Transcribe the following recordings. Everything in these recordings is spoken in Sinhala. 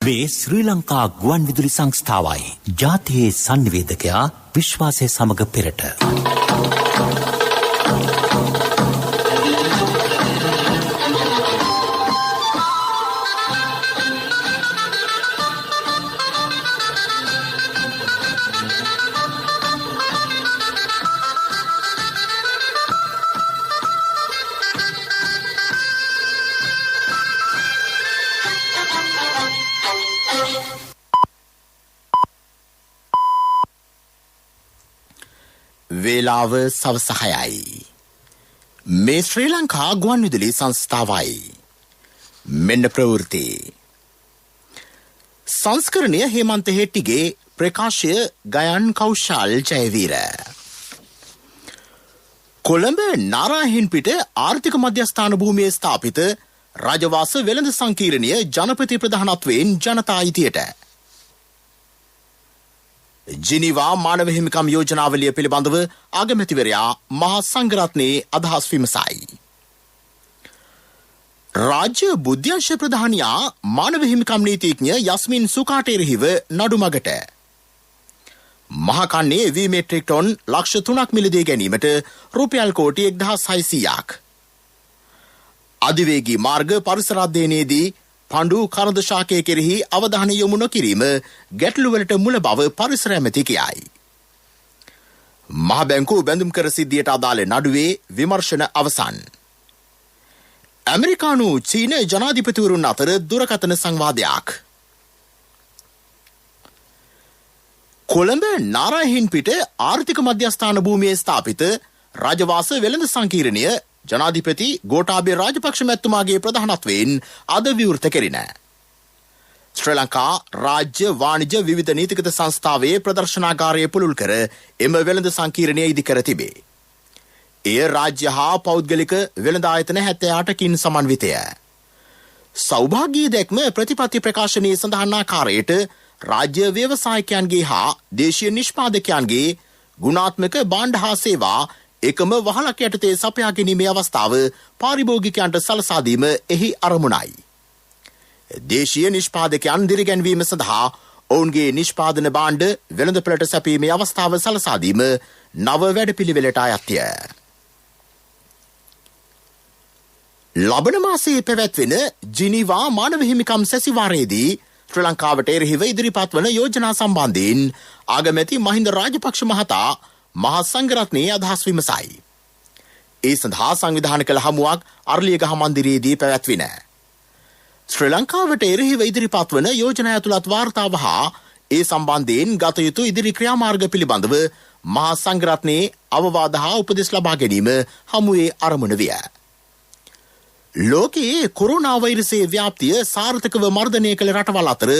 මේ ශ්‍රී ලංකා ගුවන් විදුලි සංස්ථාවයි ජාතියේ සංනිවේදකයා විශ්වාසය සමග පෙරට. වේලාව සවස 6යි. මේ ශ්‍රී ලංකා ගුවන් විදුලි සංස්ථාවයි. මෙන්න ප්‍රවෘත්ති. සංස්කරණීය හේමන්ත හෙට්ටිගේ ප්‍රකාශය ගයන් කෞශල් ජයවීර. කොළඹ නාරාහෙන්පිට ආර්ථික මධ්‍යස්ථාන භූමියේ ස්ථාපිත රාජවාස වෙළඳ සංකීර්ණය ජනපති ප්‍රධානත්වයෙන් ජනතා අයිතියට. ජිනීවා මානව හිමිකම් යෝජනාවලිය පිළිබඳව අගමැතිවරයා මහා සංඝරත්නයේ අදහස් විමසයි. රාජ්‍ය බුද්ධ්‍යංශ ප්‍රධානියා මානව හිමිකම් නීතිඥ යස්මින් සුකාටේරහිව නඩුමගට. මහකන්නේ වී මෙට්‍රික් ටොන් ලක්ෂ 3ක් මිලදී ගැනීමට රුපියල් කෝටි 1600ක්. අධිවේගී මාර්ග පරිසර අධ්‍යයනයේදී පඬු කරඳ ශාකය කෙරෙහි අවධානය යොමු නොකිරීම ගැටලුවලට මුල බව පරිසර ඇමති කියයි. මහ බැංකුව බැඳුම් කර සිද්ධියට අදාළ නඩුවේ විමර්ශන අවසන්. ඇමරිකානු චීන ජනාධිපතිවරුන් අතර දුරකථන සංවාදයක්. කොළඹ නාරාහෙන්පිට ආර්ථික මධ්‍යස්ථාන භූමියේ ස්ථාපිත රාජවාස වෙළඳ සංකීර්ණය ජනාධිපති ගෝඨාභය රාජපක්ෂ මැතිතුමාගේ ප්‍රධානත්වයෙන් අද විවෘත කෙරිණ. ශ්‍රී ලංකා රාජ්‍ය වාණිජ්‍ය විවිධ නීතිගත සංස්ථාවේ ප්‍රදර්ශනාගාරය පුළුල් කර එම වෙළඳ සංකීර්ණය ඉදි කර තිබේ. එය රාජ්‍ය හා පෞද්ගලික වෙළඳ ආයතන 78කින් සමන්විතය. සෞභාග්‍ය දැක්ම ප්‍රතිපත්ති ප්‍රකාශනයේ සඳහන් ආකාරයට රාජ්‍ය ව්‍යවසායකයන්ගේ හා දේශීය නිෂ්පාදකයන්ගේ ගුණාත්මක භාණ්ඩ හා සේවා එකම වහලක් යටතේ සපයා ගැනීමේ අවස්ථාව පාරිභෝගිකයන්ට සලසා දීම එහි අරමුණයි. දේශීය නිෂ්පාදකයන් දිරිගැන්වීම සඳහා ඔවුන්ගේ නිෂ්පාදන භාණ්ඩ වෙළඳපළට සැපීමේ අවස්ථාව සලසා දීම නව වැඩපිළිවෙලට අයත්ය. ලබන මාසයේ පැවැත්වෙන ජිනීවා මානව හිමිකම් සැසිවාරයේදී ශ්‍රී ලංකාවට එරෙහිව ඉදිරිපත් වන යෝජනා සම්බන්ධයෙන් අගමැති මහින්ද රාජපක්ෂ මහතා මහා සංඝරත්නයේ අදහස් විමසයි. ඒ සඳහා සංවිධානය කළ හමුවක් අරලියගහ මන්දිරයේදී පැවැත්වින. ශ්‍රී ලංකාවට එරෙහිව ඉදිරිපත් වන යෝජනා ඇතුළත් වාර්තාව හා ඒ සම්බන්ධයෙන් ගත යුතු ඉදිරි ක්‍රියාමාර්ග පිළිබඳව මහා සංඝරත්නයේ අවවාද හා උපදෙස් ලබා ගැනීම හමුවේ අරමුණ විය. ලෝකයේ කොරෝනා වෛරසයේ ව්‍යාප්තිය සාර්ථකව මර්ධනය කළ රටවල් අතර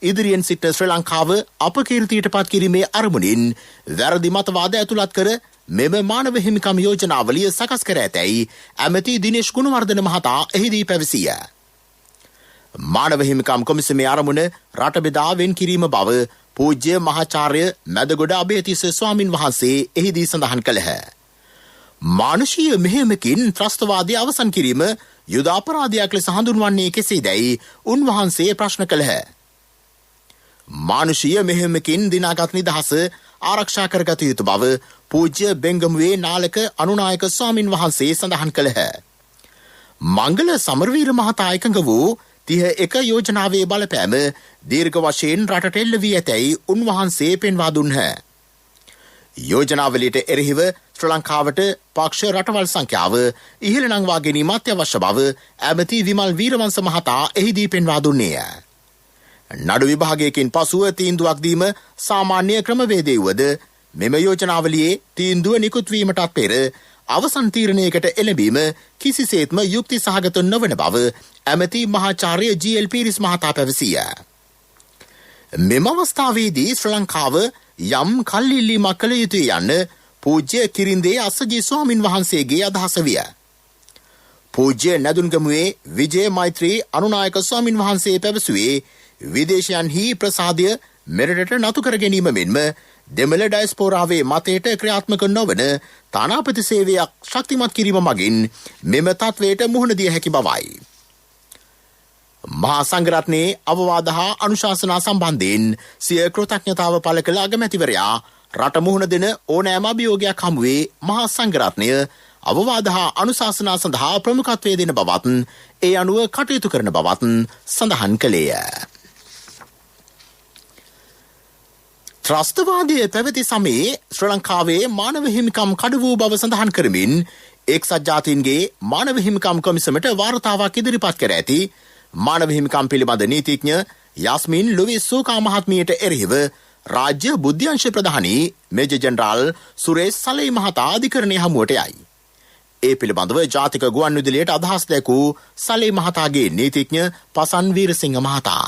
ඉදිරියෙන් සිට ශ්‍රී ලංකාව අපකීර්තියට පත් කිරීමේ අරමුණින් වැරදි මතවාද ඇතුළත් කර මෙම මානව හිමිකම් යෝජනාවලිය සකස් කර ඇතැයි ඇමති දිනේෂ් ගුණවර්ධන මහතා එහිදී පැවසිය. මානව හිමිකම් කොමිසමේ අරමුණ රට බෙදා වෙන් කිරීම බව පූජ්‍ය මහාචාර්ය මැදගොඩ අබේතිස්ස ස්වාමින් වහන්සේ එහිදී සඳහන් කළහ. මානුෂීය මෙහෙයමකින් ත්‍රස්තවාදය අවසන් කිරීම යුද අපරාධයක් ලෙස හඳුන්වන්නේ කෙසේදැයි උන්වහන්සේ ප්‍රශ්න කළහ. මානුෂීය මෙහෙයමකින් දිනාගත් නිදහස ආරක්ෂා කරගත යුතු බව පූජ්‍ය බෙංගමුවේ නාලක අනුනායක ස්වාමින් වහන්සේ සඳහන් කළහ. මංගල සමරවීර මහතා එකඟ වූ 31 යෝජනාවේ බලපෑම දීර්ඝ වශයෙන් රටට එල්ල වී ඇතැයි උන්වහන්සේ පෙන්වා දුන්හ. යෝජනාවලියට එරෙහිව ශ්‍රී ලංකාවට පක්ෂ රටවල් සංඛ්‍යාව ඉහළ නංවා ගැනීම අත්‍යවශ්‍ය බව ඇමති විමල් වීරවංශ මහතා එහිදී පෙන්වා දුන්නේය. නඩු විභාගයකින් පසුව තීන්දුවක් දීම සාමාන්‍ය ක්‍රමවේදය වුවද මෙම යෝජනාවලියේ තීන්දුව නිකුත් වීමටත් පෙර අවසන් තීරණයකට එළඹීම කිසිසේත්ම යුක්ති සහගත නොවන බව ඇමති මහාචාර්ය ජී.එල්. පීරිස් මහතා පැවසිය. මෙම අවස්ථාවේදී ශ්‍රී ලංකාව යම් කල්ඉල්ලීමක් කළ යුතුය යන්න පූජ්‍ය කිරින්දේ අස්සජී ස්වාමින් වහන්සේගේ අදහස විය. පූජ්‍ය නැදුන්ගමුවේ විජය මෛත්‍රී අනුනායක ස්වාමින් වහන්සේ පැවසුවේ විදේශයන්හි ප්‍රසාදය මෙරටට නතු කර ගැනීම මෙන්ම දෙමළ ඩයස්පෝරාවේ මතයට ක්‍රියාත්මක නොවන තානාපති සේවයක් ශක්තිමත් කිරීම මගින් මෙම තත්වයට මුහුණ දිය හැකි බවයි. මහා සංඝරත්නයේ අවවාද හා අනුශාසනා සම්බන්ධයෙන් සිය කෘතඥතාව පළ කළ අගමැතිවරයා රට මුහුණ දෙන ඕනෑම අභියෝගයක් හමුවේ මහා සංඝරත්නය අවවාද හා අනුශාසනා සඳහා ප්‍රමුඛත්වය දෙන බවත් ඒ අනුව කටයුතු කරන බවත් සඳහන් කළේය. ත්‍රස්තවාදය පැවති සමයේ ශ්‍රී ලංකාවේ මානව හිමිකම් කඩ වූ බව සඳහන් කරමින් එක්සත් ජාතීන්ගේ මානව හිමිකම් කොමිසමට වාර්තාවක් ඉදිරිපත් කර ඇති මානව හිමිකම් පිළිබඳ නීතිඥ යාස්මින් ලුවිස් සූකා මහත්මියට එරෙහිව රාජ්‍ය බුද්ධ්‍යංශ ප්‍රධානී මේජර් ජෙනරාල් සුරේෂ් සලේ මහතා අධිකරණය හමුවට යයි. ඒ පිළිබඳව ජාතික ගුවන්විදුලියට අදහස් දැක්වූ සලේ මහතාගේ නීතිඥ පසන් වීරසිංහ මහතා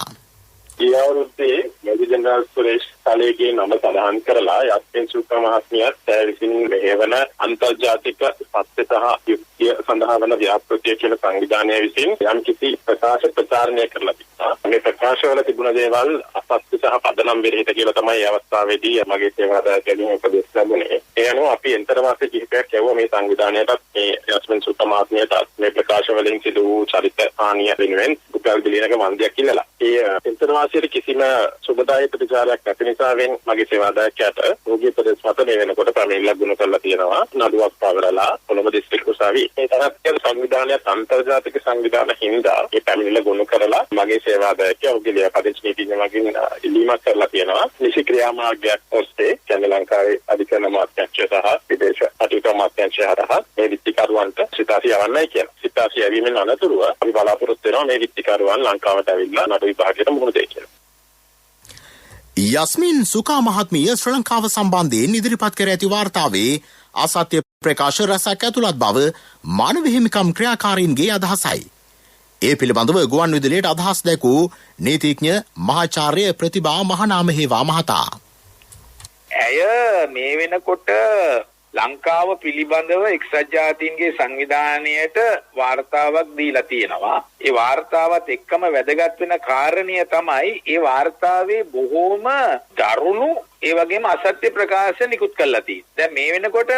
ඒ අවුරුද්දේ මේජර් ජෙනරාල් සුරේෂ් සලේගේ නම සඳහන් කරලා යාස්මින් සූකා මහත්මියත් විසින් මෙහෙවන අන්තර්ජාතික සත්‍ය සහ යුක්තිය සඳහා වන ව්‍යාපෘතිය කියන සංවිධානය විසින් යම්කිසි ප්‍රකාශ ප්‍රචාරණය කරලා තිබුණා. මේ ප්‍රකාශවල තිබුණ දේවල් අසත්‍ය සහ පදනම් විරහිත කියලා තමයි මේ අවස්ථාවේදී මගේ සේවාදායක ගැනීම උපදෙස් ලැබුණේ. ඒ අනුව අපි එන්තරවාසී කිහිපයක් යවුවා මේ සංවිධානයටත් මේ යාස්මින් සූකා මහත්මියටත් මේ ප්‍රකාශවලින් සිදු වූ චරිත හානිය වෙනුවෙන් රුපියල් බිලියනක වන්දියක් ඉල්ලලා. ඒ එන්තරවාසීට කිසිම සුබදායක ප්‍රතිචාරයක් නැති නිසාවෙන් මගේ සේවාදායකයාට රෝගී ප්‍රදේශ මත මේ වෙනකොට ප්‍රමිතියක් ගුණ කරලා තියෙනවා. නඩුවක් පවරලා කොළඹ දිස්ත්‍රික්ක උසාවියේ මේ තරම් සංවිධානයක් අන්තර්ජාතික සංවිධාන හින්දා ඒ පැමිණිල්ල ගොනු කරලා මගේ සේවාදායකයා ඔහුගේ ලියාපදිංචි නීතිඥ මගින් ඉල්ලීමක් කරලා තියෙනවා. නිසි ක්‍රියාමාර්ගයක් ඔස්සේ කැඳ ලංකාවේ අධිකරණ අමාත්‍යාංශය සහ විදේශ කටයුතු අමාත්‍යාංශය හරහා මේ විත්තිකරුවන්ට සිතාසිය යවන්නයි කියලා. සිතාසිය යැවීමෙන් අනතුරුව අපි බලාපොරොත්තු වෙනවා මේ විත්තිකරුවන් ලංකාවට ඇවිල්ලා නඩු විභාගයට මුහුණ දෙයි කියලා. යස්මින් සුකා මහත්මිය ශ්‍රී ලංකාව සම්බන්ධයෙන් ඉදිරිපත් කර ඇති වාර්තාවේ අසත්‍ය ප්‍රකාශ රසක් ඇතුළත් බව මානව හිමිකම් ක්‍රියාකාරීන්ගේ අදහසයි. ඒ පිළිබඳව ගුවන්විදුලියට අදහස් දැක්වූ නීතිඥ මහාචාර්ය ප්‍රතිභා මහනාමහේවා මහතා. ඇය මේ වෙනකොට ලංකාව පිළිබඳව එක්සත් ජාතීන්ගේ සංවිධානයට වාර්තාවක් දීලා තියෙනවා. ඒ වාර්තාවත් එක්කම වැදගත් වෙන කාරණය තමයි ඒ වාර්තාවේ බොහෝම දරුණු ඒ වගේම අසත්‍ය ප්‍රකාශ නිකුත් කරලා තියෙනවා. දැන් මේ වෙනකොට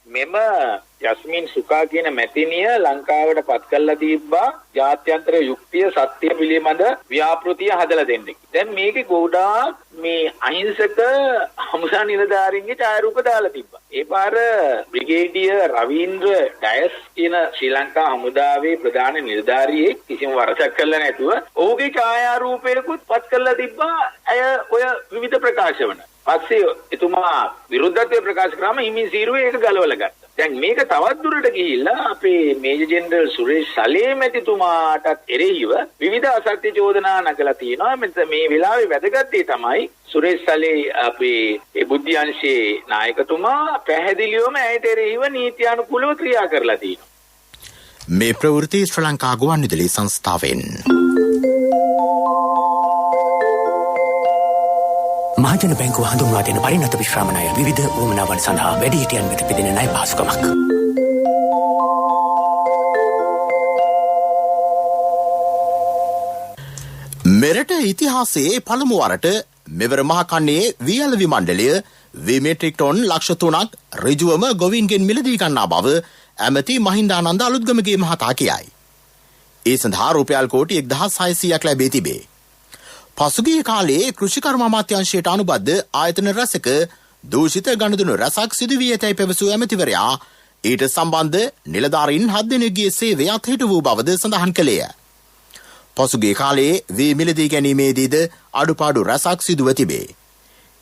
මෙම යස්මින් සුකා කියන මැතිණිය ලංකාවට පත් කරලා තිබ්බා ජාත්‍යන්තර යුක්තිය සත්‍ය පිළිබඳ ව්‍යාපෘතිය හදලා දෙන්න. දැන් මේකේ ගොඩාක් මේ අහිංසක හමුදා නිලධාරීන්ගේ ඡායාරූප දාලා තිබ්බා. ඒ පාර බ්‍රිගේඩියර් රවීන්ද්‍ර ඩයස් කියන ශ්‍රී ලංකා හමුදාවේ ප්‍රධාන නිලධාරියෙක් කිසිම වරදක් කළා නැතුව ඔහුගේ ඡායාරූපයකුත් පත් කරලා තිබ්බා. අය ඔය විවිධ ප්‍රකාශවන. පස්සේ එතුමා විරුද්ධත්වය ප්‍රකාශ කරාම හිමින් සීරුවේ ඒක ගලවලා ගත්තා. දැන් මේක තවත් දුරට ගිහිල්ලා අපේ මේජර් ජෙනරල් සුරේෂ් සලේ මැතිතුමාටත් එරෙහිව විවිධ අසත්‍ය චෝදනා නගලා තියෙනවා. මේ වෙලාවේ වැදගත් දේ තමයි සුරේෂ් සලේ අපේ බුද්ධ්‍යංශයේ නායකතුමා පැහැදිලිවම ඇයට එරෙහිව නීත්‍යානුකූලව ක්‍රියා කරලා තියෙනවා. මේ ප්‍රවෘත්ති ශ්‍රී ලංකා ගුවන්විදුලි සංස්ථාවෙන් මහජන බැංකුව හඳුන්වා දෙන පරිණත විශ්‍රාම ණය විවිධ උවමනාවන් සඳහා වැඩිහිටියන් වෙත පිදෙන ණය පහසුකමක්. මෙරට ඉතිහාසයේ පළමු වරට මෙවර මහකන්නේ වියලවි මණ්ඩලය විමෙට්‍රික් ටොන් ලක්ෂ 3ක් ඍජුවම ගොවීන්ගෙන් මිලදී ගන්නා බව ඇමති මහින්දානන්ද අලුත්ගමගේ මහතා කියයි. ඒ සඳහා රුපියල් කෝටි 1600ක් ලැබී තිබේ. පසුගිය කාලයේ කෘෂිකර්ම අමාත්‍යාංශයට අනුබද්ධ ආයතන රැසක දූෂිත ගනුදෙනු රැසක් සිදු වී ඇතැයි පැවසූ ඇමතිවරයා ඊට සම්බන්ධ නිලධාරීන් 7 දෙනෙකුගේ සේවය අත්හිට වූ බවද සඳහන් කළේය. පසුගිය කාලයේ වී මිලදී ගැනීමේදීද අඩුපාඩු රැසක් සිදුව තිබේ.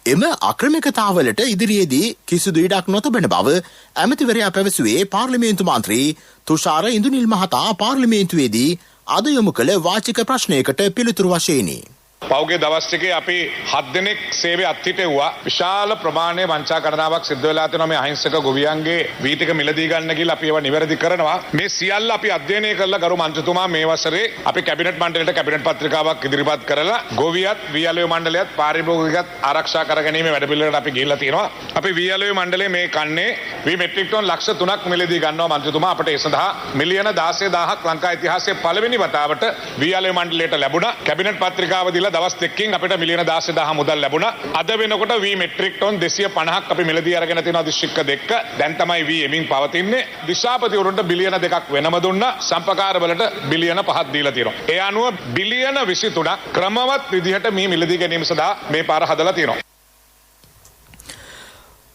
එම අක්‍රමිකතාවලට ඉදිරියේදී කිසිදු ඉඩක් නොතබන බව ඇමතිවරයා පැවසුවේ පාර්ලිමේන්තු මන්ත්‍රී තුෂාර ඉන්දුනිල් මහතා පාර්ලිමේන්තුවේදී අද යොමු කළ වාචික ප්‍රශ්නයකට පිළිතුරු වශයෙනි. පෞගේ දවස් ටිකේ අපි 7 දෙනෙක් සේවය අත්හිටෙව්වා. විශාල ප්‍රමාණයේ වංචා කරනාවක් සිද්ධ වෙලා තියෙනවා මේ අහිංසක ගොවියන්ගේ වී ටික මිලදී ගන්න කියලා අපි ඒවා නිවැරදි කරනවා. මේ සියල්ල අපි අධ්‍යයනය කරලා ගරු මන්ත්‍රීතුමා මේ වසරේ අපි කැබිනට් මණ්ඩලයට කැබිනට් පත්‍රිකාවක් ඉදිරිපත් කරලා ගොවියත් වී අලුවේ මණ්ඩලයත් පාරිභෝගිකත් ආරක්ෂා කරගැනීමේ වැඩපිළිවෙලට අපි ගිහිල්ලා තියෙනවා. අපි වී අලුවේ මණ්ඩලයේ මේ කන්නේ වී මෙට්‍රික් ටන් ලක්ෂ 3ක් මිලදී ගන්නවා මන්ත්‍රීතුමා. අපට ඒ සඳහා මිලියන 16000ක් ලංකා ඉතිහාසයේ පළවෙනි වතාවට වී අලුවේ මණ්ඩලයට ලැබුණා. කැබිනට් පත්‍රිකාව දීලා දවස් දෙකකින් අපිට මිලියන 16,000 මුදල් ලැබුණා. අද වෙනකොට V මෙට්‍රික් ටොන් 250ක් අපි මිලදී අරගෙන තියෙනවා දිස්ත්‍රික්ක දෙක. දැන් තමයි V එමින් පවතින්නේ. දිශාපතිවරුන්ට බිලියන 2ක් වෙනම දුන්නා. සම්පකාර වලට බිලියන 5ක් දීලා තියෙනවා. ඒ අනුව බිලියන 23ක් ක්‍රමවත් විදිහට මේ මිලදී ගැනීම සඳහා මේ පාර හදලා තියෙනවා.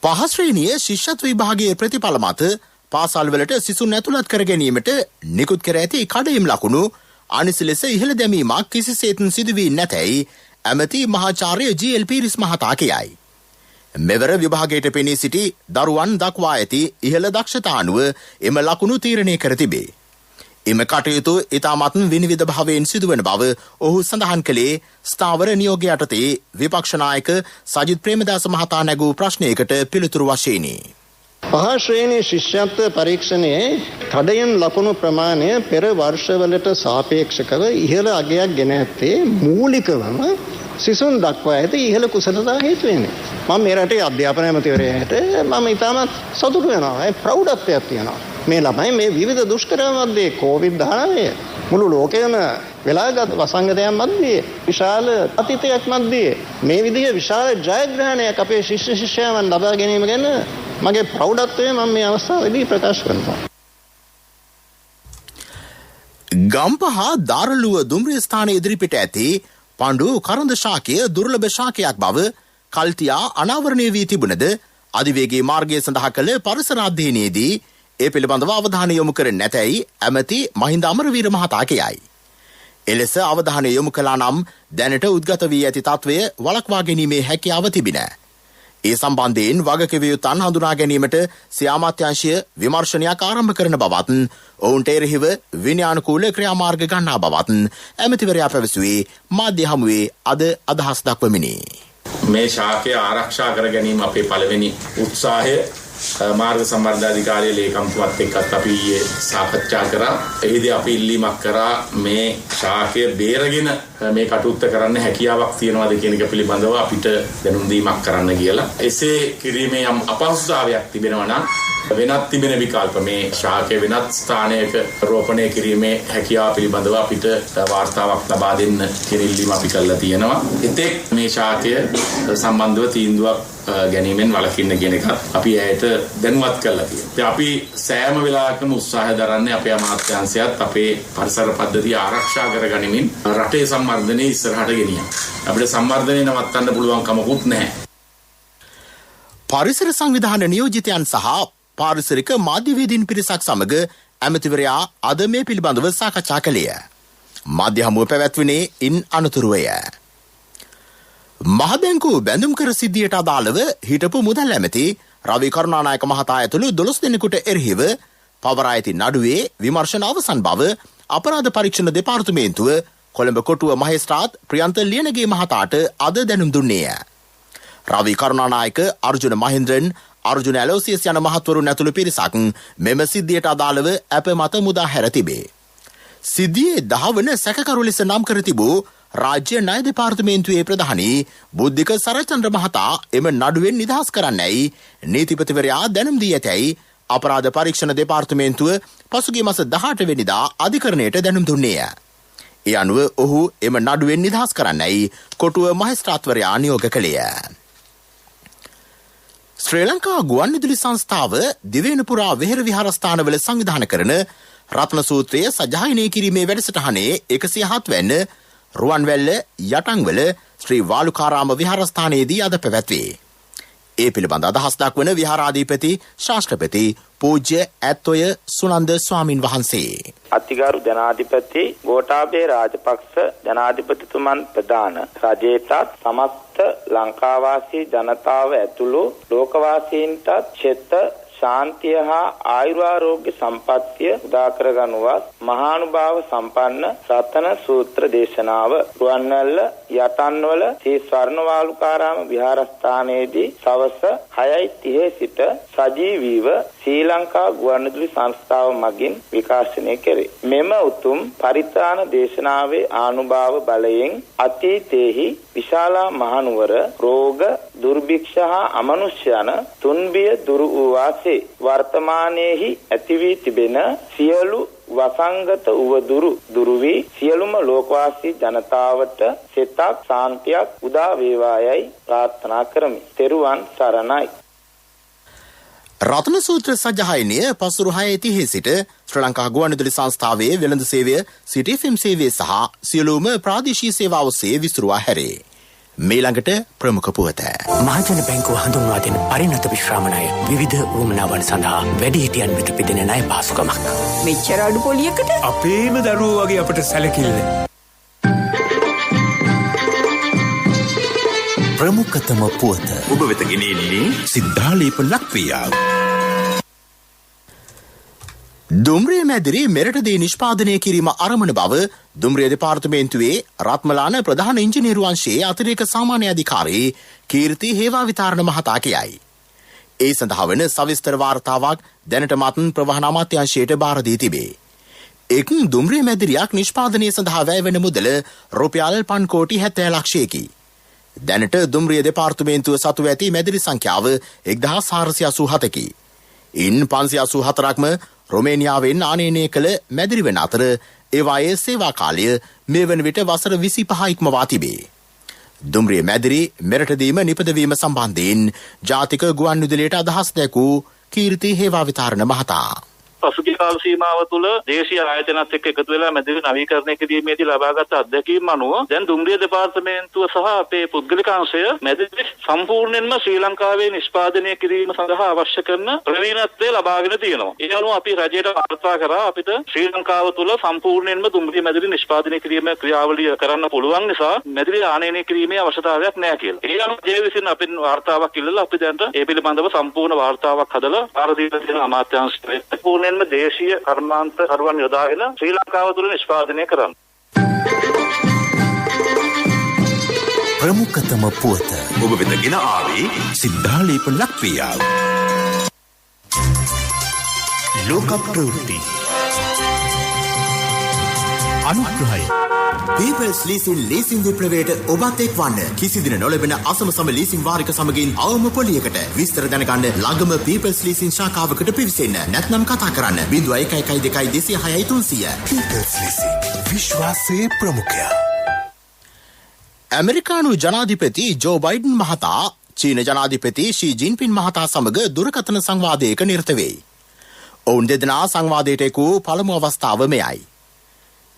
පහ ශ්‍රේණියේ ශිෂ්‍යත්ව විභාගයේ ප්‍රතිඵල මත පාසල්වලට සිසුන් ඇතුළත් කර ගැනීමට නිකුත් කර ඇති කඩයිම් ලකුණු අනිසි ලෙස ඉහළ දැමීමක් කිසිසේත් සිදු වී නැතැයි ඇමති මහාචාර්ය ජී.එල්. පීරිස් මහතා කියයි. මෙවර විභාගයට පෙනී සිටි දරුවන් දක්වා ඇති ඉහළ දක්ෂතා අනුව එම ලකුණු තීරණය කර තිබේ. එම කටයුතු ඉතාමත් විනිවිද භාවයෙන් සිදුවන බව ඔහු සඳහන් කළේ ස්ථාවර නියෝගය යටතේ විපක්ෂ නායක සජිත් ප්‍රේමදාස මහතා නැගූ ප්‍රශ්නයකට පිළිතුරු වශයෙනි. පහ ශ්‍රේණී ශිෂ්‍යත්ව පරීක්ෂණයේ කඩයම් ලකුණු ප්‍රමාණය පෙර වර්ෂවලට සාපේක්ෂකව ඉහළ අගයක් ගෙන ඇත්තේ මූලිකවම සිසුන් දක්වා ඇති ඉහළ කුසලතා හේතුවෙන්. මම මේ රටේ අධ්‍යාපන ඇමතිවරයාට මම ඉතාමත් සතුටු වෙනවා. ඒ ප්‍රෞಢත්වයක් තියෙනවා. මේ ළමයි මේ විවිධ දුෂ්කරම මැද්දේ COVID-19 මුළු ලෝකයම වෙලාගත් වසංගතයන් මැද්දේ විශාල අතීතයක් මැද්දේ මේ විදිහේ විශාල ජයග්‍රහණයක් අපේ ශිෂ්‍ය ශිෂ්‍යයන් ලබා ගැනීම ගැන මගේ ප්‍රෞಢත්වය මම මේ අවස්ථාවේදී ප්‍රකාශ කරනවා. ගම්පහ දාරළුව දුම්රිය ස්ථානයේ ඉදිරිපිට ඇති පඬු කරඳ ශාකය දුර්ලභ ශාකයක් බව කල්තියා අනාවරණය වී තිබුණද අධිවේගී මාර්ගය සඳහා කළ පරිසර අධ්‍යයනයේදී ඒ පිළිබඳව අවධානය යොමු කර නැතැයි ඇමති මහින්ද අමරවීර මහතා කියයි. එලෙස අවධානය යොමු කළා නම් දැනට උද්ගත වී ඇති තත්වය වළක්වා ගැනීමේ හැකියාව තිබිණ. ඒ සම්බන්ධයෙන් වගකිවයුත්තන් හඳුනා ගැනීමට සියාමාත්‍යංශය විමර්ශනයක් ආරම්භ කරන බවත් ඔවුන්ට එරෙහිව විනයානුකූල ක්‍රියාමාර්ග ගන්නා බවත් ඇමතිවරයා පැවසුවේ මාධ්‍ය හමුවේ අද අදහස් දක්වමිනි. මේ ශාකය ආරක්ෂා කර ගැනීම අපේ පළවෙනි උත්සාහය. මාර්ග සම්වර්ධනාධිකාරිය ලේකම්තුමත් එක්කත් අපි ඊයේ සාකච්ඡා කරා. එහිදී අපි ඉල්ලීමක් කරා මේ ශාකය බේරගෙන මේ කටයුත්ත කරන්න හැකියාවක් තියනවාද කියන එක පිළිබඳව අපිට දැනුම් දීමක් කරන්න කියලා. එසේ කිරීමේ යම් අපහසුතාවයක් තිබෙනවා නම් වෙනත් තිබෙන විකල්ප මේ ශාකය වෙනත් ස්ථානයක රෝපණය කිරීමේ හැකියාව පිළිබඳව අපිට වාර්තාවක් ලබා දෙන්න කියන ඉල්ලීම අපි කළා තියෙනවා. එතෙක් මේ ශාකය සම්බන්ධව තීන්දුවක් ගැනීමෙන් වළකින්න කියන එකත් අපි ඇයට දැනුවත් කරලා තියෙනවා. අපි සෑම වෙලාවකම උත්සාහය දරන්නේ අපේ අමාත්‍යාංශයත් අපේ පරිසර පද්ධතිය ආරක්ෂා කරගනිමින් රටේ සම්වර්ධනය ඉස්සරහට ගෙනියන්න. අපිට සම්වර්ධනය නවත්තන්න පුළුවන් කමකුත් නැහැ. පරිසර සංවිධාන නියෝජිතයන් සහ පාරිසරික මාධ්‍යවේදීන් පිරිසක් සමග ඇමතිවරයා අද මේ පිළිබඳව සාකච්ඡා කළේය. මාධ්‍ය හමුව පැවැත්වුණේ ඉන් අනතුරුවය. මහබැංකු බැඳුම් කර සිද්ධියට අදාළව හිටපු මුදල් ඇමති රවි කරුණානායක මහතා ඇතුළු 12 දෙනෙකුට එරෙහිව පවරා ඇති නඩුවේ විමර්ශන අවසන් බව අපරාධ පරීක්ෂණ දෙපාර්තමේන්තුව කොළඹ කොටුව මහේස්ත්‍රාත් ප්‍රියන්ත ලියනගේ මහතාට අද දැනුම් දුන්නේය. රවි කරුණානායක අර්ජුන මහින්ද්‍රන් අර්ජුන ඇලෝසියස් යන මහත්වරුන් ඇතුළු පිරිසක් මෙම සිද්ධියට අදාළව ඇප මත මුදා හැර තිබේ. සිද්ධියේ 10 වන සැකකරු ලෙස නම් කර තිබූ රාජ්‍ය ණය දෙපාර්තමේන්තුවේ ප්‍රධානී බුද්ධික සරචන්ද්‍ර මහතා එම නඩුවෙන් නිදහස් කරන්නයි නීතිපතිවරයා දැනුම් දී ඇතැයි අපරාධ පරීක්ෂණ දෙපාර්තමේන්තුව පසුගිය මාස 18 වෙනිදා අධිකරණයට දැනුම් දුන්නේය. ඒ අනුව ඔහු එම නඩුවෙන් නිදහස් කරන්නයි කොටුව මහේස්ත්‍රාත්වරයා නියෝග කළේය. ශ්‍රී ලංකා ගුවන්විදුලි සංස්ථාව දිවයින පුරා වෙහෙර විහාරස්ථානවල සංවිධානය කරන රත්න සූත්‍රය සජ්ජායනය කිරීමේ වැඩසටහනේ 107 වැන්න රුවන්වැල්ල යටන්වල ශ්‍රී වාලුකාරාම විහාරස්ථානයේදී අද පැවැත්වේ. ඒ පිළිබඳ අදහස් දක්වන විහාරාධිපති ශාස්ත්‍රපති පූජ්‍ය ඇත්තොය සුනන්ද ස්වාමින් වහන්සේ. අතිගරු ජනාධිපති ගෝඨාභය රාජපක්ෂ ජනාධිපතිතුමන් ප්‍රධාන රජයටත් සමස්ත ලංකාවාසී ජනතාව ඇතුළු ලෝකවාසීන්ටත් චෙත්ත ශාන්තිය හා ආයුරාරෝග්‍ය සම්පත්තිය උදා කරගනුවත් මහානුභාව සම්පන්න රතන සූත්‍ර දේශනාව රුවන්වැල්ල යටන්වල ශ්‍රී ස්වර්ණවාලුකාරාම විහාරස්ථානයේදී සවස 6:30 සිට සජීවීව ශ්‍රී ලංකා ගුවන්විදුලි සංස්ථාව මගින් විකාශනය කෙරේ. මෙම උතුම් පරිත්‍රාණ දේශනාවේ ආනුභාව බලයෙන් අතීතයේහි විශාලා මහනුවර රෝග දුර්භික්ෂ හා අමනුෂ්‍ය යන තුන්බිය දුරු වූ වාසේ වර්තමානයේහි ඇති වී තිබෙන සියලු වසංගත උවදුරු දුරු වී සියලුම ලෝකවාසී ජනතාවට සිතක් සාන්තියක් උදා වේවායයි ප්‍රාර්ථනා කරමි. තෙරුවන් සරණයි. රත්න සූත්‍ර සජ්ජායනය පසුරු 6:30 සිට ශ්‍රී ලංකා ගුවන්විදුලි සංස්ථාවේ වෙළඳ සේවය සිටි FM සේවය සහ සියලුම ප්‍රාදේශීය සේවා ඔස්සේ විසිරුවා හැරේ. මේ ළඟට ප්‍රමුඛ පුවත. මහජන බැංකුව හඳුන්වා දෙන පරිණත විශ්‍රාමණය විවිධ වුවමනාවන් සඳහා වැඩිහිටියන් වෙත පිදෙන ණය පාසුකමක්. මෙච්චර අඩු පොලියකට අපේම දරුවෝ වගේ අපට සැලකිල්ල. ප්‍රමුඛතම පුවත ඔබ වෙත ගෙනෙන්නේ සිද්ධාලේප ලක්වියාව. දුම්රිය මැදිරි මෙරටදී නිෂ්පාදනය කිරීම අරමුණ බව දුම්රිය දෙපාර්තමේන්තුවේ රත්මලාන ප්‍රධාන ඉංජිනේරු අංශයේ අතිරේක සාමාන්‍ය අධිකාරී කීර්ති හේවාවිතාරණ මහතා කියයි. ඒ සඳහා වන සවිස්තර වාර්තාවක් දැනටමත් ප්‍රවාහන අමාත්‍යාංශයට බාර දී තිබේ. එක් දුම්රිය මැදිරියක් නිෂ්පාදනය සඳහා වැය වෙන මුදල රුපියල් 5 කෝටි 70 ලක්ෂයකි. දැනට දුම්රිය දෙපාර්තමේන්තුව සතු ඇති මැදිරි සංඛ්‍යාව 1487කි. ඉන් 584ක්ම රොමේනියාවෙන් ආනයනය කළ මැදිරි වන අතර ඒවායේ සේවා කාලය මේ වන විට වසර 25 ඉක්මවා තිබේ. දුම්රිය මැදිරි මෙරටදීම නිපදවීම සම්බන්ධයෙන් ජාතික ගුවන්විදුලියට අදහස් දැක්වූ කීර්ති හේවාවිතාරණ මහතා. පසුගිය කාල සීමාව තුළ දේශීය ආයතනත් එක්ක එකතු වෙලා මැදිරි නවීකරණය කිරීමේදී ලබාගත් අත්දැකීම් අනුව දැන් දුම්රිය දෙපාර්තමේන්තුව සහ අපේ පුද්ගලික අංශය මැදිරි සම්පූර්ණයෙන්ම ශ්‍රී ලංකාවේ නිෂ්පාදනය කිරීම සඳහා අවශ්‍ය කරන ප්‍රවීණත්වය ලබාගෙන තියෙනවා. ඒ අනුව අපි රජයට වාර්තා කරා අපිට ශ්‍රී ලංකාව තුළ සම්පූර්ණයෙන්ම දුම්රිය මැදිරි නිෂ්පාදනය කිරීමේ ක්‍රියාවලිය කරන්න පුළුවන් නිසා මැදිරි ආනයනය කිරීමේ අවශ්‍යතාවයක් නැහැ කියලා. ඒ අනුව ජේ විසින් අපෙන් වාර්තාවක් ඉල්ලලා අපි දැන් ඒ පිළිබඳව සම්පූර්ණ වාර්තාවක් හදලා ආරදීලා තියෙන අමාත්‍යාංශයට දේශීය කර්මාන්ත කරුවන් යොදාගෙන ශ්‍රී ලංකාව තුළ නිෂ්පාදනය කරන්න. ප්‍රමුඛතම පුවත ඔබ වෙත ගෙන ආවේ සිද්ධාලේප ලක්වියාව. ලෝක ප්‍රවෘත්ති අනුග්‍රහය පීපල්ස් ලීසින් විප්ලවයට ඔබත් එක්වන්න. කිසිදින නොලැබෙන අසමසම ලීසින් වාරික සමගින් අවම පොලියකට විස්තර දැනගන්න ළඟම පීපල්ස් ලීසින් ශාඛාවකට පිවිසෙන්න. නැත්නම් කතා කරන්න 0112266300. පීපල්ස් ලීසින් විශ්වාසයේ ප්‍රමුඛයා. ඇමරිකානු ජනාධිපති ජෝ බයිඩන් මහතා චීන ජනාධිපති ෂී ජින්පින් මහතා සමග දුරකථන සංවාදයක නිරත වෙයි. ඔවුන් දෙදෙනා සංවාදයට එක් වූ පළමු අවස්ථාව මෙයයි.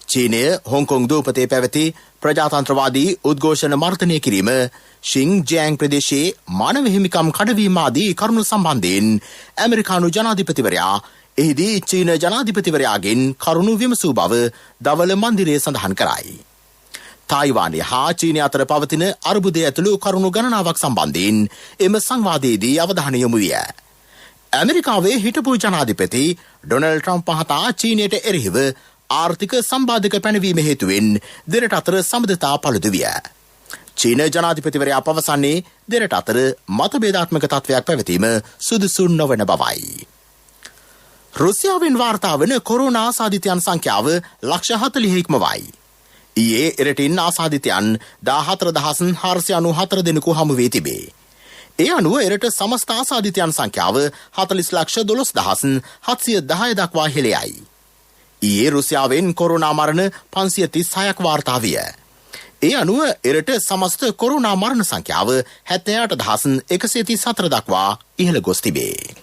චීනය හොංකොං දූපතේ පැවති ප්‍රජාතන්ත්‍රවාදී උද්ඝෝෂණ මර්ධනය කිරීම ෂින්ජියාං ප්‍රදේශයේ මානව හිමිකම් කඩවීම ආදී කරුණු සම්බන්ධයෙන් ඇමරිකානු ජනාධිපතිවරයා එහිදී චීන ජනාධිපතිවරයාගෙන් කරුණු විමසූ බව දවල මන්දිරය සඳහන් කරයි. තායිවානය හා චීනය අතර පවතින අර්බුදය ඇතුළු කරුණු ගණනාවක් සම්බන්ධයෙන් එම සංවාදයේදී අවධානය යොමු විය. ඇමරිකාවේ හිටපු ජනාධිපති ඩොනල්ඩ් ට්‍රම්ප් මහතා චීනයට එරෙහිව ආර්ථික සම්බාධක පැනවීම හේතුවෙන් දෙරට අතර සබඳතා පළුදු විය. චීන ජනාධිපතිවරයා පවසන්නේ දෙරට අතර මතභේදාත්මක තත්ත්වයක් පැවතීම සුදුසු නොවන බවයි. රුසියාවෙන් වාර්තා වන කොරෝනා ආසාදිතයන් සංඛ්‍යාව 40,000 ඉක්මවයි. ඊයේ එරටින් ආසාදිතයන් 14,494 දෙනෙකු හමු වී තිබේ. ඒ අනුව එරට සමස්ත ආසාදිතයන් සංඛ්‍යාව 40,12,710 දක්වා හෙළයයි. ඊයේ රුසියාවෙන් කොරෝනා මරණ 536ක් වාර්තා විය. ඒ අනුව එරට සමස්ත කොරෝනා මරණ සංඛ්‍යාව 78,134 දක්වා ඉහළ ගොස් තිබේ.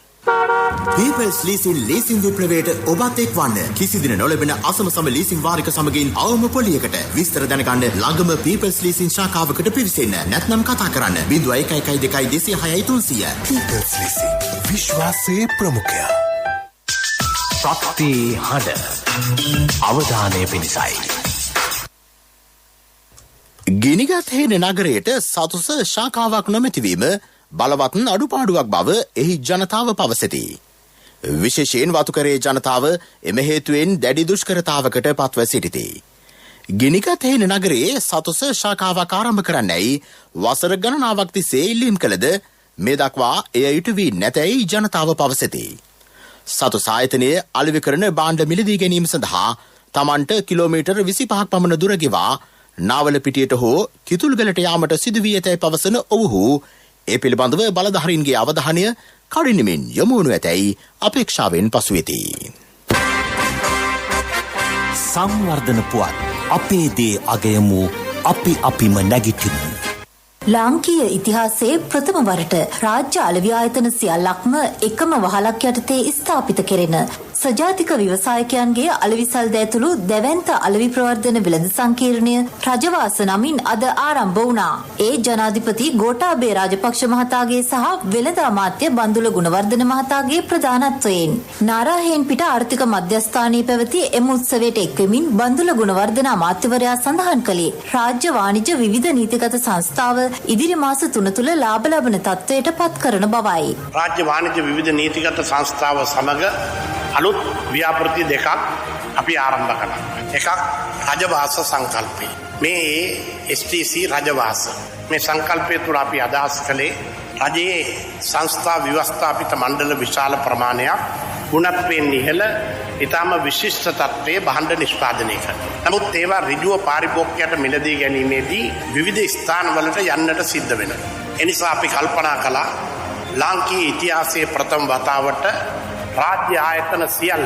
පීපල්ස් ලීසින් විප්ලවයට ඔබත් එක්වන්න. කිසිදින නොලැබෙන අසමසම ලීසින් වාරික සමගින් අවම පොලියකට විස්තර දැනගන්න ළඟම පීපල්ස් ලීසින් ශාඛාවකට පිවිසෙන්න. නැත්නම් කතා කරන්න 0112266300. පීපල්ස් ලීසින් විශ්වාසයේ ප්‍රමුඛයා. ශක්ති හඬ අවධානය පිණිසයි. ගිනිගත් හේන නගරයට සතුස ශාඛාවක් නොමැතිවීම බලවත් අඩුපාඩුවක් බව එහි ජනතාව පවසති. විශේෂයෙන් වතුකරේ ජනතාව එම හේතුවෙන් දැඩි දුෂ්කරතාවකට පත්ව සිටිති. ගිනිගත් හේන නගරයේ සතුස ශාඛාවක් ආරම්භ කරන්නයි වසර ගණනාවක් තිස්සේ ඉල්ලීම් කළද මේ දක්වා එය ඉටු වී නැතැයි ජනතාව පවසති. සතුස ආයතනය අලෙවි කරන භාණ්ඩ මිලදී ගැනීම සඳහා තමන්ට කිලෝමීටර් 25ක් පමණ දුර ගෙවා නාවල පිටියට හෝ කිතුල්ගලට යාමට සිදු වී ඇතැයි පවසන ඔවුහු ඒ පිළිබඳව බලධාරීන්ගේ අවධානය කඩිනමින් යොමු වනු ඇතැයි අපේක්ෂාවෙන් පසු වෙති. සංවර්ධන පුවත්. අපේ දේ අගයමු අපිම නැගිටිමු. ලාංකීය ඉතිහාසයේ ප්‍රථම වරට රාජ්‍ය අලෙවි ආයතන සියල්ලක්ම එකම වහලක් යටතේ ස්ථාපිත කෙරෙන සජාතික ව්‍යවසායකයන්ගේ අලෙවිසල් දැතුළු දැවැන්ත අලෙවි ප්‍රවර්ධන වෙළඳ සංකීර්ණය රජවාස නමින් අද ආරම්භ වුණා. ඒ ජනාධිපති ගෝඨාභය රාජපක්ෂ මහතාගේ සහ වෙළඳ අමාත්‍ය බන්දුල ගුණවර්ධන මහතාගේ ප්‍රධානත්වයෙන් නාරාහෙන් පිට ආර්ථික මධ්‍යස්ථානයේ පැවති එම උත්සවයට එක්වෙමින් බන්දුල ගුණවර්ධන අමාත්‍යවරයා සඳහන් කළේ රාජ්‍ය වාණිජ්‍ය විවිධ නීතිගත සංස්ථාව ඉදිරි මාස 3 තුල ලාභ ලබන තත්ත්වයට පත් කරන බවයි. රාජ්‍ය වාණිජ්‍ය විවිධ නීතිගත සංස්ථාව සමග අලුත් ව්‍යාපෘති දෙකක් අපි ආරම්භ කළා. එකක් රජවාස සංකල්පය. මේ STC රජවාස. මේ සංකල්පය තුළ අපි අදහස් කළේ රජයේ සංස්ථා ව්‍යවස්ථාපිත මණ්ඩල විශාල ප්‍රමාණයක් ගුණත්වයෙන් ඉහළ ඉතාම විශිෂ්ට තත්ත්වයේ භාණ්ඩ නිෂ්පාදනය කරනවා. නමුත් ඒවා ඍජුව පාරිභෝගිකයට මිලදී ගැනීමේදී විවිධ ස්ථානවලට යන්නට සිද්ධ වෙනවා. එනිසා අපි කල්පනා කළා ලාංකීය ඉතිහාසයේ ප්‍රථම වතාවට රාජ්‍ය ආයතන සියල්ල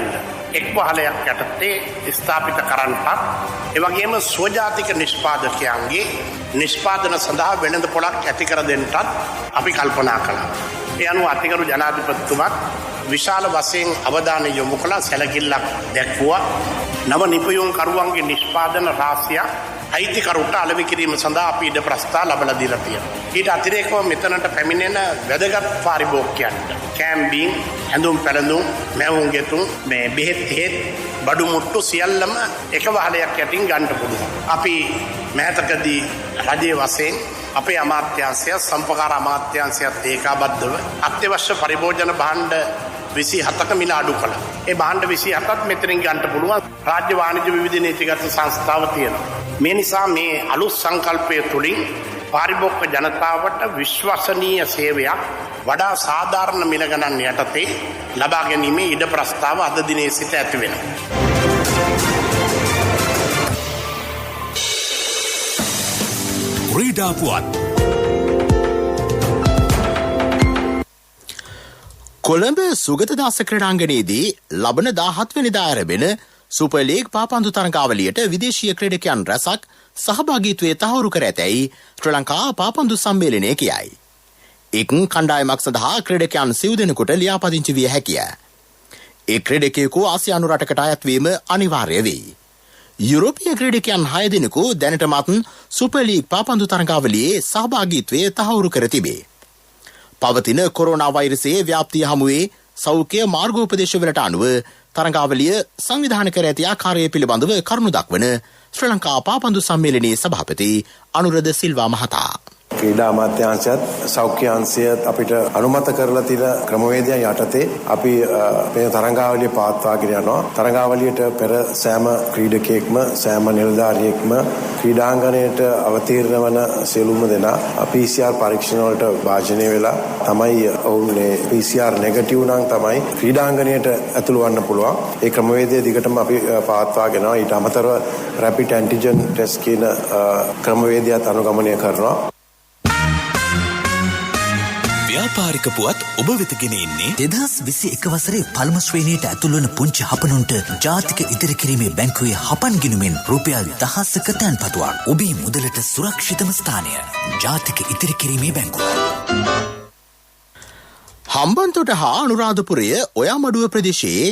එක් වහලයක් යටතේ ස්ථාපිත කරන්නටත් එවැගේම ස්වජාතික නිෂ්පාදකයන්ගේ නිෂ්පාදන සඳහා වෙළඳ පොළක් ඇති කර දෙන්නටත් අපි කල්පනා කළා. ඒ අනුව අතිගරු ජනාධිපතිතුමත් විශාල වශයෙන් අවධානය යොමු කළ සැලකිල්ලක් දැක්වුවා. නව නිපයුම් කරුවන්ගේ නිෂ්පාදන රාශියක් අයිතිකරුට අලෙවි කිරීම සඳහා අපි ඉඩ ප්‍රස්ථා ලබලා දීලා තියෙනවා. ඊට අතිරේකව මෙතනට පැමිණෙන වැදගත් පාරිභෝගිකයන්ට කැම්බින්, ඇඳුම් පැළඳුම්, මැවුම් ගෙතුම්, මේ බෙහෙත් හේත් බඩු මුට්ටු සියල්ලම එක වහලයක් යටින් ගන්න පුළුවන්. අපි මෑතකදී රජයේ වශයෙන් අපේ අමාත්‍යාංශය සම්පකාර අමාත්‍යාංශයත් ඒකාබද්ධව අත්‍යවශ්‍ය පරිභෝජන භාණ්ඩ 27ක මිල අඩු කළා. ඒ භාණ්ඩ 27ත් මෙතනින් ගන්න පුළුවන්. රාජ්‍ය වාණිජ්‍ය විවිධ නීතිගත සංස්ථාව තියෙනවා. මේ නිසා මේ අලුත් සංකල්පය තුළින් පාරිභෝගික ජනතාවට විශ්වසනීය සේවයක් වඩා සාධාරණ මිල ගණන් යටතේ ලබා ගැනීමේ ඉඩ ප්‍රස්තාව අද දිනේ සිට ඇති වෙනවා. ක්‍රීඩා පුවත්. කොළඹ සුගතදාස ක්‍රීඩාංගණයේදී ලබන 17 වෙනිදා ආරම්භන සුපර් ලීග් පාපන්දු තරඟාවලියට විදේශීය ක්‍රීඩකයන් රැසක් සහභාගීත්වයේ තහවුරු කර ඇතැයි ශ්‍රී ලංකා පාපන්දු සම්මේලනය කියයි. එක් කණ්ඩායමක් සඳහා ක්‍රීඩකයන් 7 දෙනෙකුට ලියාපදිංචි විය හැකිය. ඒ ක්‍රීඩකයෙකු ආසියානු රටකට අයත් වීම අනිවාර්ය වෙයි. යුරෝපීය ක්‍රීඩකයන් 6 දෙනෙකු දැනටමත් සුපර් ලීග් පාපන්දු තරඟාවලියේ සහභාගීත්වයේ තහවුරු කර තිබේ. පවතින කොරෝනා වෛරසයේ ව්‍යාප්තිය හමුවේ සෞඛ්‍ය මාර්ගෝපදේශවලට අනුව තරඟාවලිය සංවිධානය කර ඇති ආකාරය පිළිබඳව කරුණු දක්වන ශ්‍රී ලංකා පාපන්දු සම්මේලනයේ සභාපති අනුරද සිල්වා මහතා ක්‍රීඩා අමාත්‍යාංශයත් සෞඛ්‍ය අංශයත් අපිට අනුමත කරලා තියෙන ක්‍රමවේදයන් යටතේ අපි මේ තරඟාවලිය පවත්වාගෙන යනවා. තරඟාවලියට පෙර සෑම ක්‍රීඩකයෙක්ම සෑම නිලධාරියෙක්ම ක්‍රීඩාංගණයට අවතීර්ණ වන සියලුම දෙනා PCR පරීක්ෂණ වලට වාජනය වෙලා තමයි ඔවුන්ගේ PCR නෙගටිව් නම් තමයි ක්‍රීඩාංගණයට ඇතුළු වන්න පුළුවන්. ඒ ක්‍රමවේදය දිගටම අපි පවත්වාගෙන යනවා. ඊට අමතරව රැපිඩ් ඇන්ටිජන් ටෙස්ට් කියන ක්‍රමවේදයත් අනුගමනය කරනවා. ව්‍යාපාරික පුවත් ඔබ වෙත ගෙන එන්නේ 2021 වසරේ පළමු ශ්‍රේණියට ඇතුළු වන පුංචි හපනුන්ට ජාතික ඉදිරි කිරීමේ බැංකුවේ හපන් ගිණුමෙන් රුපියල් 1000ක තැන්පතුවක්. ඔබේ මුදලට සුරක්ෂිතම ස්ථානය ජාතික ඉදිරි කිරීමේ බැංකුව. හම්බන්තොට හා අනුරාධපුරය ඔයාමඩුව ප්‍රදේශයේ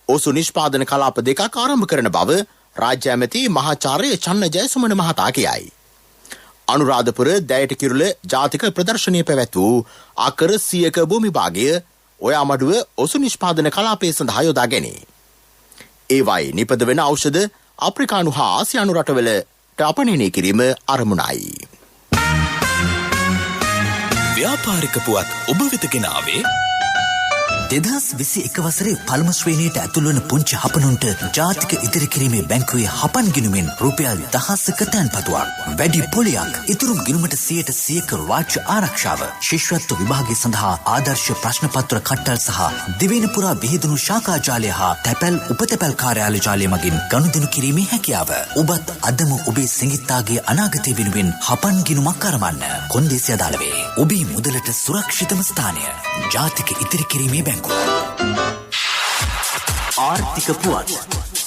ඔසු නිෂ්පාදන කලාප දෙකක් ආරම්භ කරන බව රාජ්‍ය ඇමති මහාචාර්ය චන්න ජයසුමන මහතා කියයි. අනුරාධපුර දැයට කිරුළ ජාතික ප්‍රදර්ශනය පැවැත් වූ අකර 100ක භූමි භාගය ඔයාමඩුව ඔසු නිෂ්පාදන කලාපයේ සඳහා යොදා ගැනේ. ඒවයි නිපද වෙන ඖෂධ අප්‍රිකානු හා ආසියානු රටවලට අපනයනය කිරීම අරමුණයි. ව්‍යාපාරික පුවත් ඔබ වෙත ගෙන ආවේ 2021 වසරේ පළමු ශ්‍රේණියට ඇතුළු වන පුංචි හපනුන්ට ජාතික ඉදිරි කිරීමේ බැංකුවේ හපන් ගිණුමෙන් රුපියල් 1000ක තැන්පතුවක්. වැඩි පොලියක් ඉතුරු ගිණුමට 100% රාජ්‍ය ආරක්ෂාව. ශිෂ්‍යත්ව විභාගය සඳහා ආදර්ශ ප්‍රශ්න පත්‍ර කට්ටල් සහ දිවයින පුරා විහිදුණු ශාඛා ජාලය හා තැපැල් උපතැපැල් කාර්යාල ජාලය මගින් ගනුදෙනු කිරීමේ හැකියාව. ඔබත් අදම ඔබේ සිඟිත්තාගේ අනාගතය වෙනුවෙන් හපන් ගිණුමක් අරමන්න. කොන්දේසි අදාළ වේ. ඔබේ මුදලට සුරක්ෂිතම ස්ථානය ජාතික ඉදිරි කිරීමේ බැංකුව. ආර්ථික පුවත්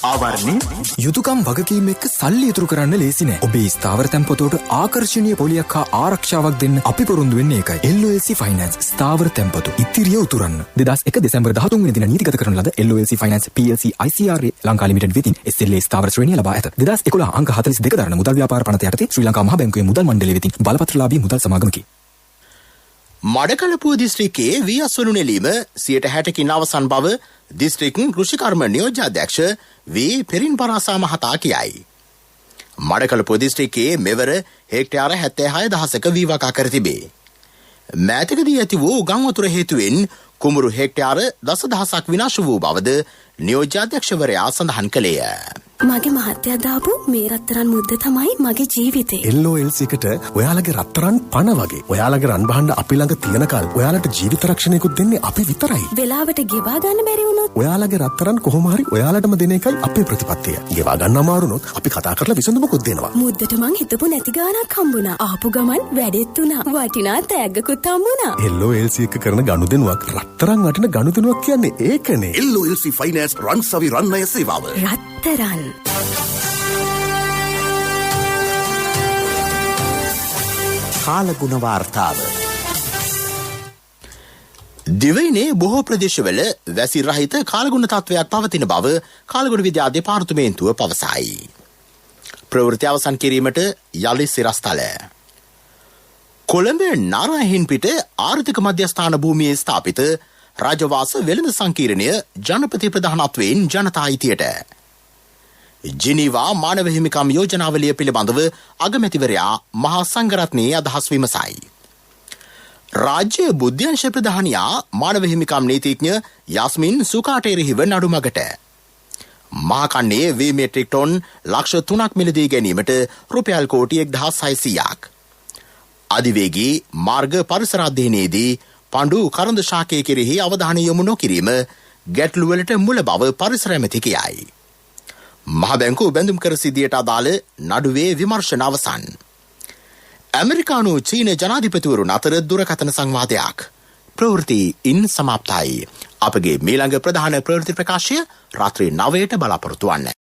ආවරණේ යුතුයකම් වගකීම් එක්ක සල්ලි ඉතුරු කරන්න ලේසි නෑ. ඔබේ ස්ථාවර තැන්පතට ආකර්ෂණීය පොලියක් හා ආරක්ෂාවක් දෙන්න අපි පොරොන්දු වෙන්නේ ඒකයි. LOLC Finance ස්ථාවර තැන්පතු ඉතිරිය උතුරන්න. 2001 දෙසැම්බර් 13 වෙනි දින නීතිගත කරන ලද LOLC Finance PLC ICRA Lanka limited වෙතින් SLA ස්ථාවර ශ්‍රේණිය ලබා ඇත. 2011 අංක 42 දරන මුදල් ව්‍යාපාර පනත යටතේ ශ්‍රී ලංකා මහ බැංකුවේ මුදල් මණ්ඩලය වෙතින් බලපත්‍රලාභී මුදල් සමාගමකි. මඩකලපුව දිස්ත්‍රික්කයේ වී අස්වනු නෙලීම 60%කින් අවසන් බව දිස්ත්‍රික් කෘෂිකර්ම නියෝජ්‍යාධ්‍යක්ෂ වී පෙරින් පරාසා මහතා කියයි. මඩකලපුව දිස්ත්‍රික්කයේ මෙවර හෙක්ටයාර 76,000ක වී වගා කර තිබේ. මෑතකදී ඇති වූ ගම් වතුර හේතුවෙන් කුඹුරු හෙක්ටයාර 10,000ක් විනාශ වූ බවද නියෝජ්‍යාධ්‍යක්ෂවරයා සඳහන් කළේය. මගේ මහත්තයා දාපු මේ රත්තරන් මුද්ද තමයි මගේ ජීවිතේ. LOLC එකට ඔයාලගේ රත්තරන් පණ වගේ. ඔයාලගේ රන් බහන්න අපි ළඟ තියනකල් ඔයාලට ජීවිත රක්ෂණයකුත් දෙන්නේ අපි විතරයි. වෙලාවට ගෙවා ගන්න බැරි වුණොත් ඔයාලගේ රත්තරන් කොහොම හරි ඔයාලටම දෙන එකයි අපේ ප්‍රතිපත්තිය. ගෙවා ගන්න අමාරු වුණොත් අපි කතා කරලා විසඳුමකුත් දෙනවා. මුද්දට මං හිතපු නැති ගාණක් හම්බුණා. ආපු ගමන් වැඩෙත් උනා. වටිනා තෑග්ගකුත් හම්බුණා. LOLC එක කරන ගනුදෙනුවක් රත්තරන් වටින ගනුදෙනුවක් කියන්නේ ඒකනේ. LOLC Finance රන්සවි රන්නය සේවාව. රත්තරන් කාලගුණ වාර්තාව. දිවයිනේ බොහෝ ප්‍රදේශවල වැසි රහිත කාලගුණ තත්ත්වයක් පවතින බව කාලගුණ විද්‍යා දෙපාර්තමේන්තුව පවසයි. ප්‍රවෘත්ති අවසන් කිරීමට යලි සිරස්තල. කොළඹ නාරාහෙන්පිට ආර්ථික මධ්‍යස්ථාන භූමියේ ස්ථාපිත රාජවාස වෙළඳ සංකීර්ණය ජනපති ප්‍රධානත්වයෙන් ජනතා අයිතියට. ජිනීවා මානව හිමිකම් යෝජනාවලිය පිළිබඳව අගමැතිවරයා මහා සංඝරත්නයේ අදහස් විමසයි. රාජ්‍ය බුද්ධ්‍යංශ ප්‍රධානියා මානව හිමිකම් නීතිඥ යාස්මින් සුකාටේරිහිව නඩුමගට. මහකන්නේ වී මෙට්‍රික් ටොන් ලක්ෂ 3ක් මිලදී ගැනීමට රුපියල් කෝටි 1,600ක්. අධිවේගී මාර්ග පරිසර අධ්‍යයනයේදී පඬු කරඳ ශාකය කෙරෙහි අවධානය යොමු නොකිරීම ගැටලුවලට මුල බව පරිසර ඇමති කියයි. මහ බැංකුව බැඳුම් කර සිද්ධියට අදාළ නඩුවේ විමර්ශන අවසන්. ඇමරිකානු චීන ජනාධිපතිවරුන් අතර දුරකථන සංවාදයක්. ප්‍රවෘත්ති ඉන් සමාප්තයි. අපගේ මීළඟ ප්‍රධාන ප්‍රවෘත්ති ප්‍රකාශය රාත්‍රී 9ට බලාපොරොත්තු වන්න.